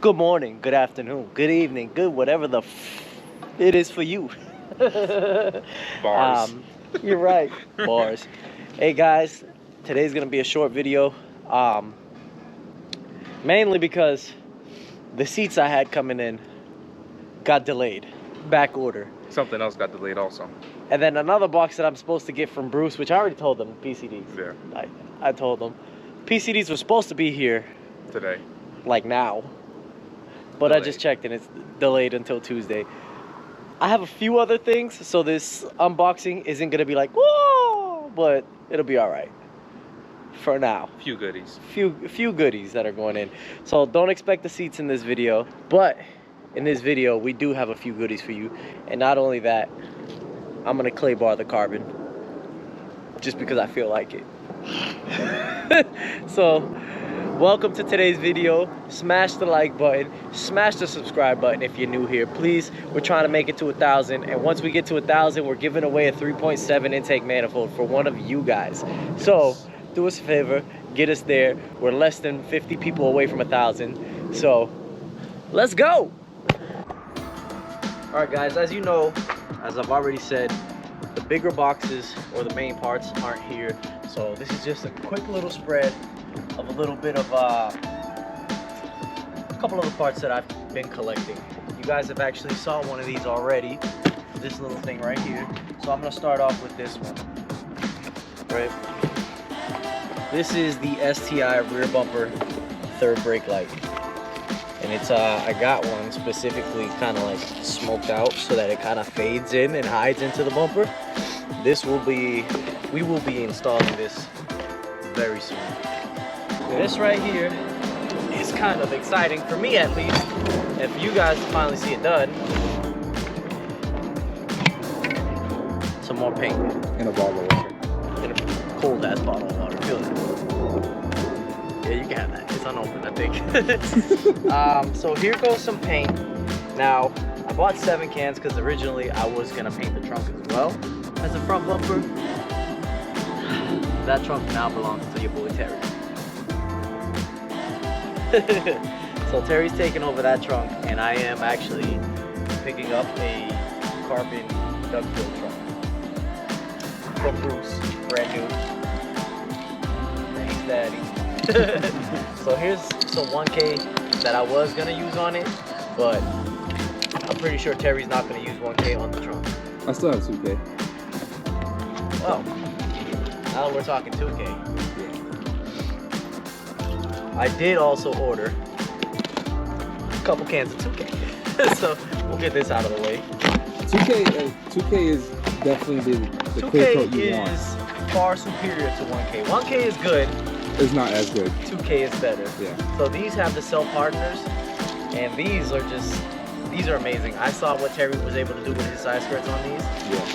Good morning, good afternoon, good evening, good whatever the it is for you. Bars. You're right, bars. Hey guys, today's gonna be a short video. Mainly because the seats I had coming in got delayed, back order. Something else got delayed also. And then another box that I'm supposed to get from Bruce, which I already told them, PCDs. Yeah. I told them. PCDs were supposed to be here Today. like now. But Delayed. I just checked and it's delayed until Tuesday. I have a few other things, so this unboxing isn't gonna be like, whoa, but it'll be all right for now. Few goodies. Few goodies that are going in. So don't expect the seats in this video, but in this video we do have a few goodies for you. And not only that, I'm gonna clay bar the carbon just because I feel like it. So welcome to today's video. Smash the like button, smash the subscribe button if you're new here, please. We're trying to make it to 1,000, and once we get to 1,000, we're giving away a 3.7 intake manifold for one of you guys. So do us a favor, get us there. We're less than 50 people away from 1,000, so let's go. All right guys, as you know, as I've already said, the bigger boxes or the main parts aren't here, so this is just a quick little spread of a little bit of a couple of the parts that I've been collecting. You guys have actually saw one of these already, this little thing right here. So I'm gonna start off with this one, right? This is the STI rear bumper third brake light. And it's, I got one specifically kind of like smoked out so that it kind of fades in and hides into the bumper. We will be installing this very soon. This right here is kind of exciting for me at least, and for you guys to finally see it done. Some more paint. In a bottle of water. In a cold ass bottle of water. Feel it. Yeah, you can have that. It's unopened, I think. So here goes some paint. Now, I bought 7 cans because originally I was gonna paint the trunk as well as the front bumper. That trunk now belongs to your boy Terry. So Terry's taking over that trunk, and I am actually picking up a carbon duckbill trunk from Bruce, brand new. Thanks, Daddy. So here's some 1K that I was gonna use on it, but I'm pretty sure Terry's not gonna use 1K on the trunk. I still have 2K. Well, now we're talking 2K. I did also order a couple cans of 2K. So we'll get this out of the way. 2K is definitely the clear coat you want. 2K is far superior to 1K. 1K is good. It's not as good. 2K is better. Yeah. So these have the self hardeners, and these are amazing. I saw what Terry was able to do with his side skirts on these. Yeah.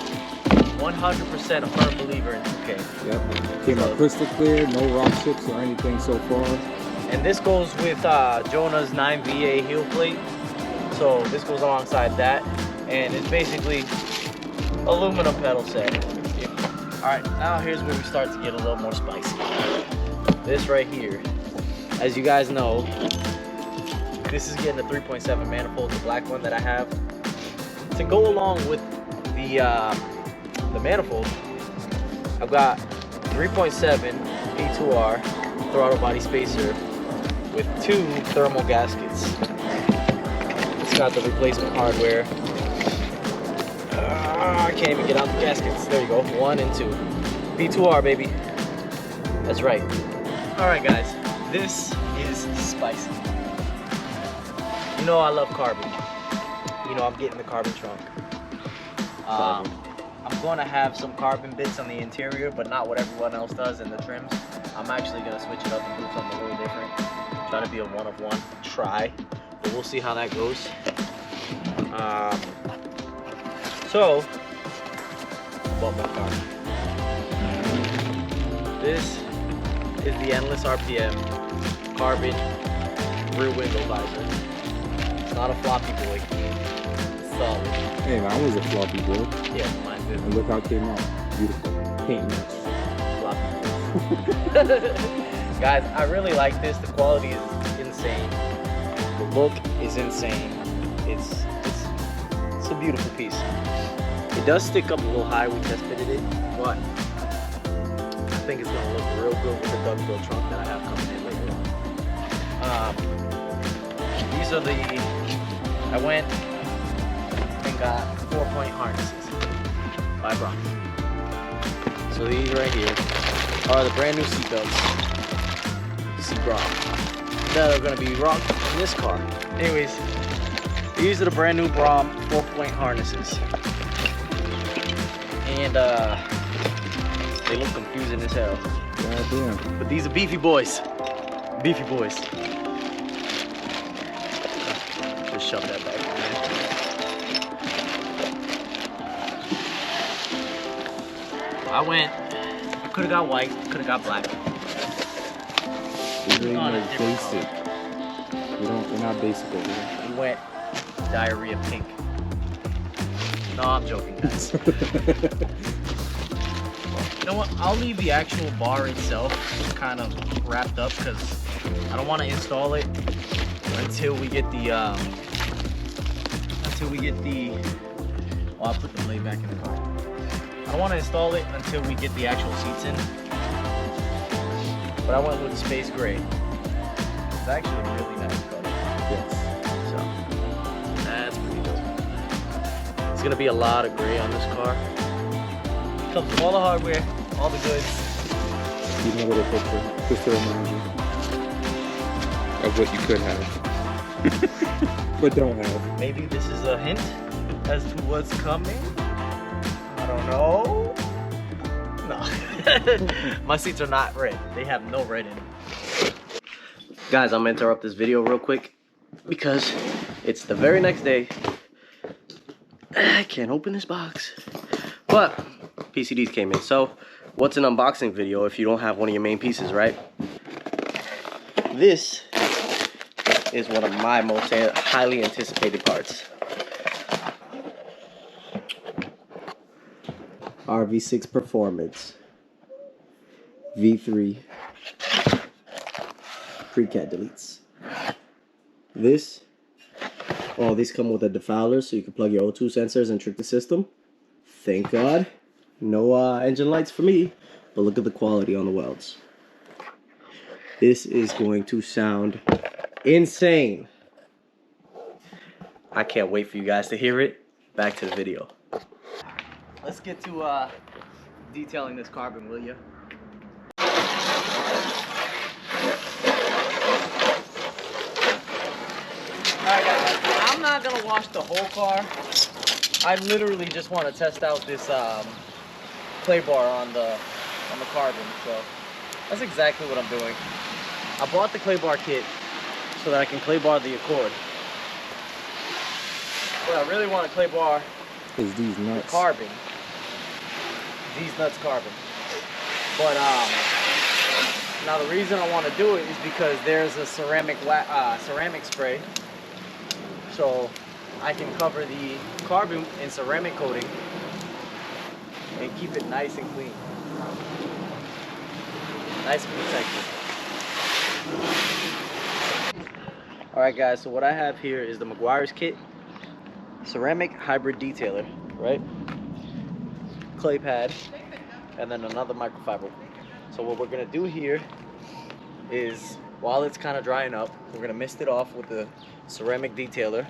100% a firm believer in 2K. Yep. Came out crystal clear, no rock chips or anything so far. And this goes with Jonah's 9VA heel plate. So this goes alongside that, and it's basically aluminum pedal set. All right, now here's where we start to get a little more spicy. This right here, as you guys know, this is getting a 3.7 manifold, the black one that I have. To go along with the manifold, I've got 3.7 A2R throttle body spacer with 2 thermal gaskets. It's got the replacement hardware. I can't even get out the gaskets. There you go, 1 and 2. B2R, baby. That's right. All right, guys, this is spicy. You know I love carbon. You know I'm getting the carbon trunk. I'm going to have some carbon bits on the interior, but not what everyone else does in the trims. I'm actually going to switch it up and do something a little different. Try to be a one-of-one try, but we'll see how that goes. So, about my carbon. This is the Endless RPM carbon rear window visor. It's not a floppy boy. It's solid. Hey, mine was a floppy boy. Yeah, mine too. And look how it came out. Beautiful. Paint match. Floppy. Guys, I really like this. The quality is insane. look is insane. It's a beautiful piece. It does stick up a little high. We tested it, but I think it's gonna look real good with the duckbill trunk that I have coming in later on. These are I went and got 4-point harnesses by Brock. So these right here are the brand new seatbelts, seat Brock, that are gonna be rocked in this car. Anyways, these are the brand new Brom 4-point harnesses. And they look confusing as hell. God damn. But these are beefy boys. Beefy boys. Just shove that back in there. I could have got white, could have got black. We're On a not different basic. We're not basic over here. We went diarrhea pink. No, I'm joking, guys. You know what? I'll leave the actual bar itself kind of wrapped up because I don't want to install it until we get the well, I'll put the blade back in the car. I don't want to install it until we get the actual seats in. But I went with the space gray. It's actually a really nice color. Yes. So that's pretty dope. It's gonna be a lot of gray on this car. Comes with all the hardware, all the goods. Even a little picture, just to remind you of what you could have, but don't have. Maybe this is a hint as to what's coming. I don't know. No. My seats are not red. They have no red in them. Guys, I'm gonna interrupt this video real quick because it's the very next day. I can't open this box. But PCDs came in. So what's an unboxing video if you don't have one of your main pieces, right? This is one of my most highly anticipated parts. RV6 Performance V3 pre-cat deletes. These come with a defouler so you can plug your O2 sensors and trick the system. Thank God. No engine lights for me, but look at the quality on the welds. This is going to sound insane. I can't wait for you guys to hear it. Back to the video. Let's get to detailing this carbon, will you? Alright guys, I'm not gonna wash the whole car. I literally just want to test out this clay bar on the carbon, so that's exactly what I'm doing. I bought the clay bar kit so that I can clay bar the Accord. What I really want to clay bar Is these nuts? the carbon. These nuts carbon. But now the reason I want to do it is because there's a ceramic spray, so I can cover the carbon in ceramic coating and keep it nice and clean. Nice and protected. Alright guys, so what I have here is the Meguiar's kit. Ceramic hybrid detailer, right? Clay pad, and then another microfiber. So what we're gonna do here is, while it's kind of drying up, we're gonna mist it off with the ceramic detailer.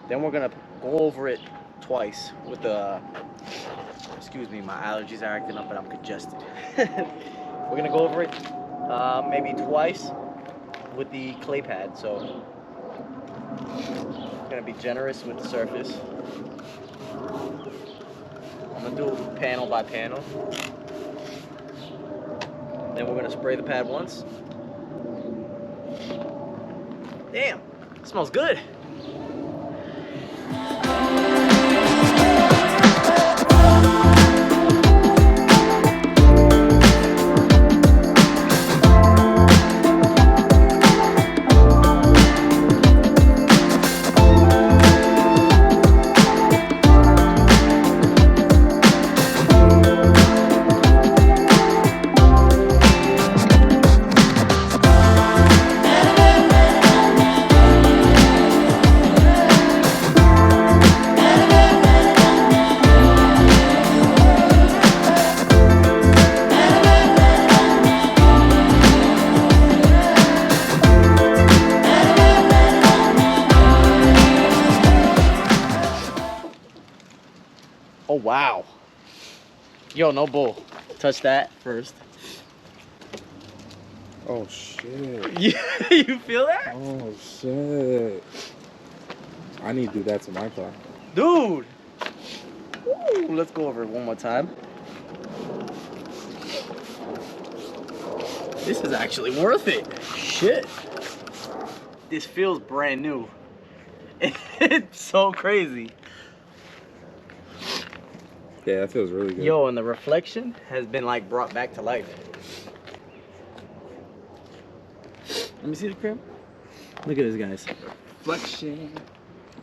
Then we're gonna go over it twice with the, excuse me, my allergies are acting up and I'm congested. We're gonna go over it maybe twice with the clay pad. So I'm gonna be generous with the surface. I'm gonna do it panel by panel. Then we're gonna spray the pad once. Damn, it smells good. wow. Yo, no bull. Touch that first. Oh shit. You feel that? Oh shit. I need to do that to my car. Dude. Ooh, let's go over it one more time. This is actually worth it. Shit. This feels brand new. It's so crazy. Yeah, that feels really good. Yo, and the reflection has been like brought back to life. Let me see the crib. Look at this, guys. Reflection.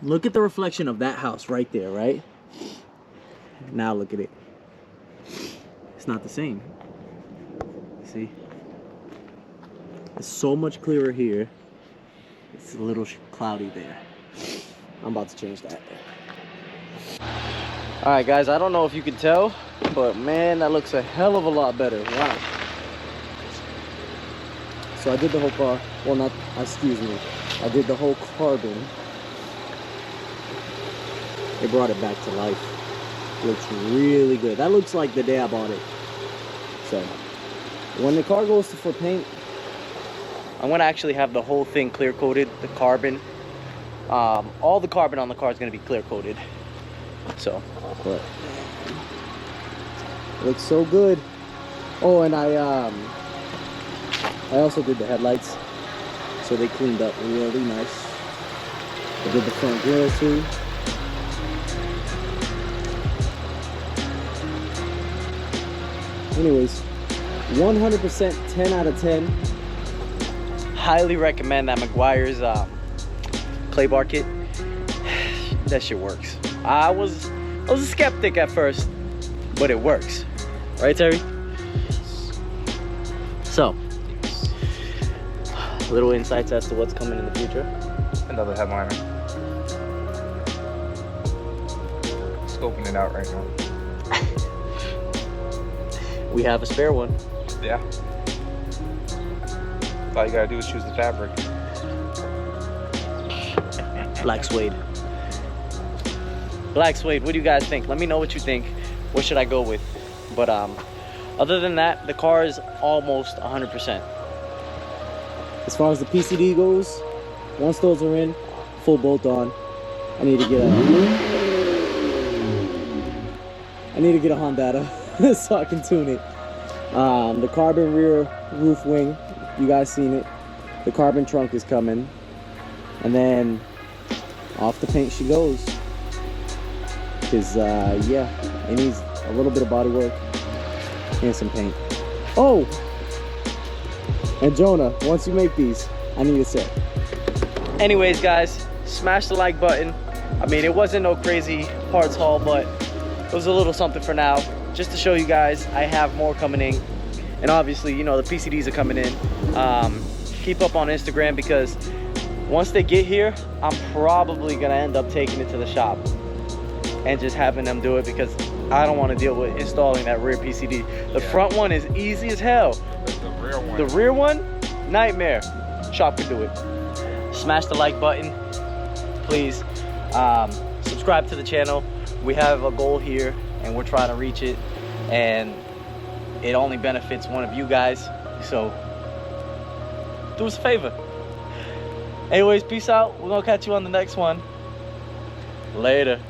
Look at the reflection of that house right there, right? Now look at it. It's not the same. See? It's so much clearer here. It's a little cloudy there. I'm about to change that. Alright guys, I don't know if you can tell, but man, that looks a hell of a lot better. Wow. So I did the whole car, well not, excuse me. I did the whole carbon. It brought it back to life. Looks really good. That looks like the day I bought it. So, when the car goes for paint, I'm gonna actually have the whole thing clear coated, the carbon. All the carbon on the car is gonna be clear coated. So, but it looks so good. Oh, and I also did the headlights, so they cleaned up really nice. I did the front grill too. Anyways, 100% 10 out of 10. Highly recommend that McGuire's clay bar kit. That shit works. I was a skeptic at first, but it works. Right, Terry? So, little insights as to what's coming in the future. Another headliner. Scoping it out right now. We have a spare one. Yeah. All you gotta do is choose the fabric. Black suede. Black suede, what do you guys think? Let me know what you think. What should I go with? But other than that, the car is almost 100%. As far as the PCD goes, once those are in, full bolt on, I need to get a Honda so I can tune it. The carbon rear roof wing, you guys seen it. The carbon trunk is coming. And then off the paint she goes. Cause yeah, it needs a little bit of body work and some paint. Oh! And Jonah, once you make these, I need a set. Anyways guys, smash the like button. I mean, it wasn't no crazy parts haul, but it was a little something for now. Just to show you guys, I have more coming in. And obviously, you know, the PCDs are coming in. Keep up on Instagram because once they get here, I'm probably gonna end up taking it to the shop and just having them do it because I don't want to deal with installing that rear PCD. The front one is easy as hell. The rear one. The rear one, nightmare. Shop can do it. Smash the like button, please. Subscribe to the channel. We have a goal here and we're trying to reach it, and it only benefits one of you guys, so do us a favor. Anyways, peace out. We're gonna catch you on the next one. Later.